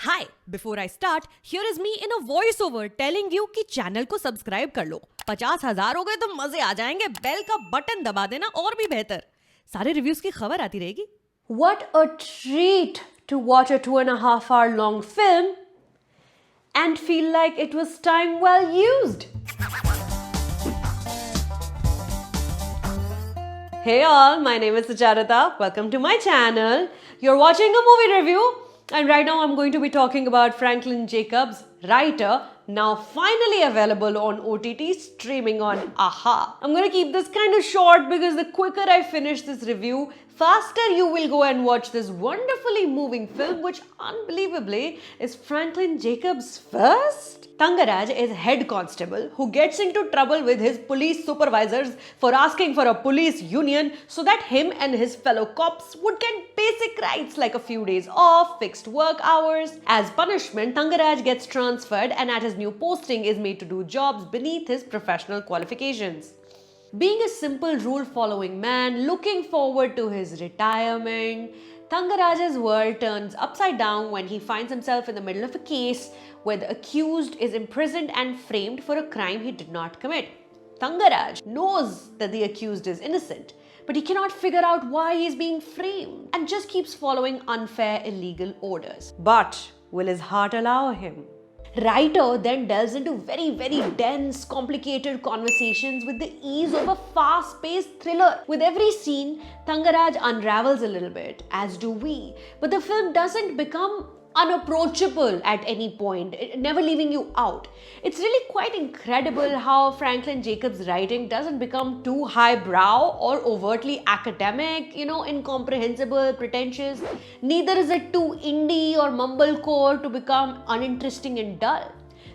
Hi, before I start, here is me in a voice over telling you कि channel को subscribe कर लो। 50,000 हो गए तो मजे आ जाएंगे। बेल का बटन दबा देना और भी बेहतर। सारे रिव्यूज की खबर आती रहेगी। What a treat to watch a 2.5 hour long film and feel like it was time well used. Hey all, my name is Sucharita. Welcome to my channel. You're watching a movie review, and right now I'm going to be talking about Franklin Jacobs, Writer, now finally available on OTT streaming on AHA. I'm going to keep this kind of short because the quicker I finish this review, faster you will go and watch this wonderfully moving film, which unbelievably is Franklin Jacobs' first. Thangaraj is head constable who gets into trouble with his police supervisors for asking for a police union so that him and his fellow cops would get basic rights like a few days off, fixed work hours. As punishment, Thangaraj gets transferred and at his new posting is made to do jobs beneath his professional qualifications. Being a simple rule-following man looking forward to his retirement, Thangaraj's world turns upside down when he finds himself in the middle of a case where the accused is imprisoned and framed for a crime he did not commit. Thangaraj knows that the accused is innocent, but he cannot figure out why he is being framed and just keeps following unfair illegal orders. But will his heart allow him? Writer then delves into very dense, complicated conversations with the ease of a fast-paced thriller. With every scene, Thangaraj unravels a little bit, as do we. But the film doesn't become unapproachable at any point, never leaving you out. It's really quite incredible how Franklin Jacobs' writing doesn't become too highbrow or overtly academic, incomprehensible, pretentious. Neither is it too indie or mumblecore to become uninteresting and dull.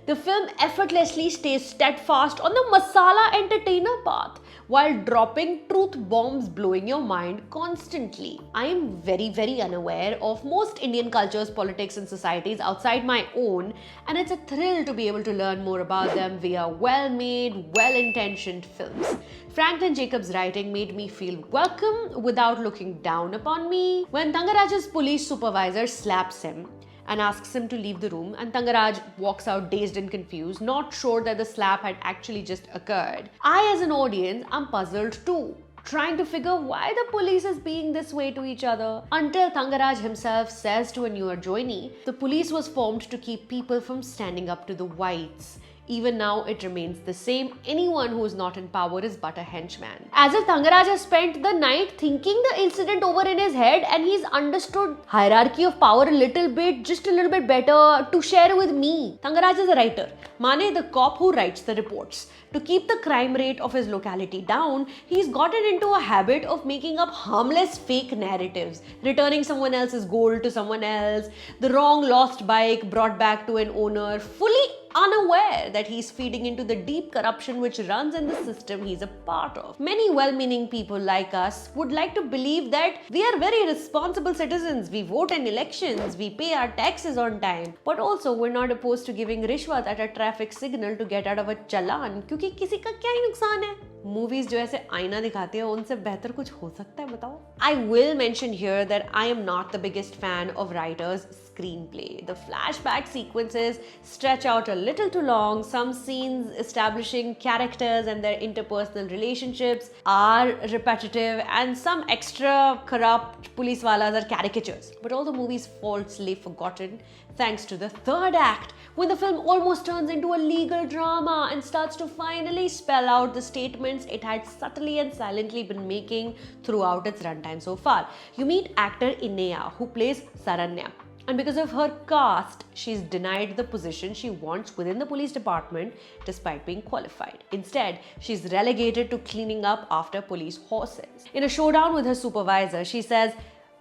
The film effortlessly stays steadfast on the masala entertainer path while dropping truth bombs blowing your mind constantly. I am very unaware of most Indian cultures, politics and societies outside my own, and it's a thrill to be able to learn more about them via well-made, well-intentioned films. Franklin Jacobs' writing made me feel welcome without looking down upon me. When Thangaraj's police supervisor slaps him and asks him to leave the room, and Thangaraj walks out dazed and confused, not sure that the slap had actually just occurred. I, as an audience, am puzzled too, trying to figure why the police is being this way to each other. Until Thangaraj himself says to a newer joinee, the police was formed to keep people from standing up to the whites. Even now, it remains the same. Anyone who is not in power is but a henchman. As if Thangaraj has spent the night thinking the incident over in his head and he's understood hierarchy of power just a little bit better to share with me. Thangaraj is a writer. Mane, the cop who writes the reports. To keep the crime rate of his locality down, he's gotten into a habit of making up harmless fake narratives, returning someone else's gold to someone else, the wrong lost bike brought back to an owner, fully unaware that he's feeding into the deep corruption which runs in the system he's a part of. Many well-meaning people like us would like to believe that we are very responsible citizens. We vote in elections, we pay our taxes on time, but also we're not opposed to giving rishwat at a traffic signal to get out of a challan, क्योंकि किसी का क्या ही नुकसान है. Movies जो ऐसे आईना दिखाती है उनसे बेहतर कुछ हो सकता है बताओ. I will mention here that I am not the biggest fan of writers' screenplay. The flashback sequences stretch out a little too long. Some scenes establishing characters and their interpersonal relationships are repetitive, and some extra corrupt police walas are caricatures. But all the movie's falsely forgotten thanks to the third act, when the film almost turns into a legal drama and starts to finally spell out the statements it had subtly and silently been making throughout its runtime so far. You meet actor Inaya, who plays Saranya. And because of her caste, she's denied the position she wants within the police department despite being qualified. Instead, she's relegated to cleaning up after police horses. In a showdown with her supervisor, she says,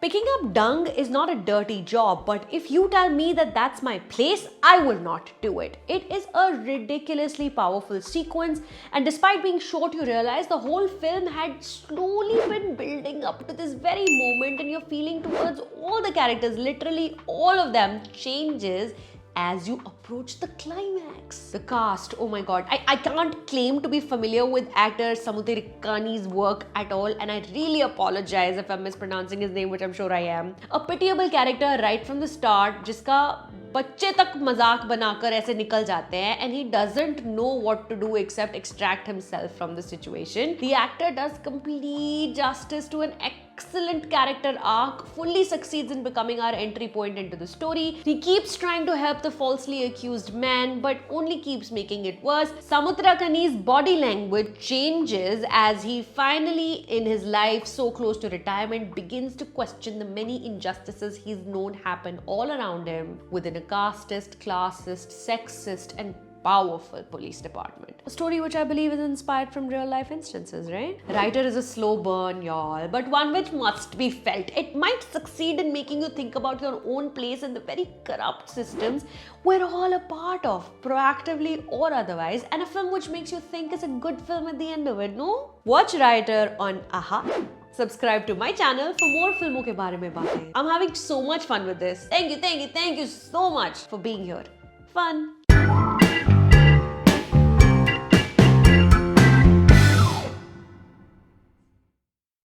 "Picking up dung is not a dirty job, but if you tell me that that's my place, I will not do it." It is a ridiculously powerful sequence, and despite being short, you realize the whole film had slowly been building up to this very moment, and your feeling towards all the characters, literally all of them, changes as you approach the climax. The cast, oh my god, I can't claim to be familiar with actor Samudri Ranikani's work at all, and I really apologize if I'm mispronouncing his name, which I'm sure I am. A pitiable character right from the start, जिसका बच्चे तक मजाक बनाकर ऐसे निकल जाते हैं, and he doesn't know what to do except extract himself from the situation. The actor does complete justice to an excellent character arc, fully succeeds in becoming our entry point into the story. He keeps trying to help the falsely accused man, but only keeps making it worse. Samudri Ranikani's body language changes as he finally, in his life so close to retirement, begins to question the many injustices he's known happen all around him within a casteist, classist, sexist, and powerful police department. A story which I believe is inspired from real life instances, right? Writer is a slow burn, y'all, but one which must be felt. It might succeed in making you think about your own place in the very corrupt systems we're all a part of, proactively or otherwise, and a film which makes you think is a good film at the end of it, no? Watch Writer on AHA. Subscribe to my channel for more filmon ke bare mein baatein. I'm having so much fun with this. Thank you so much for being here. Fun.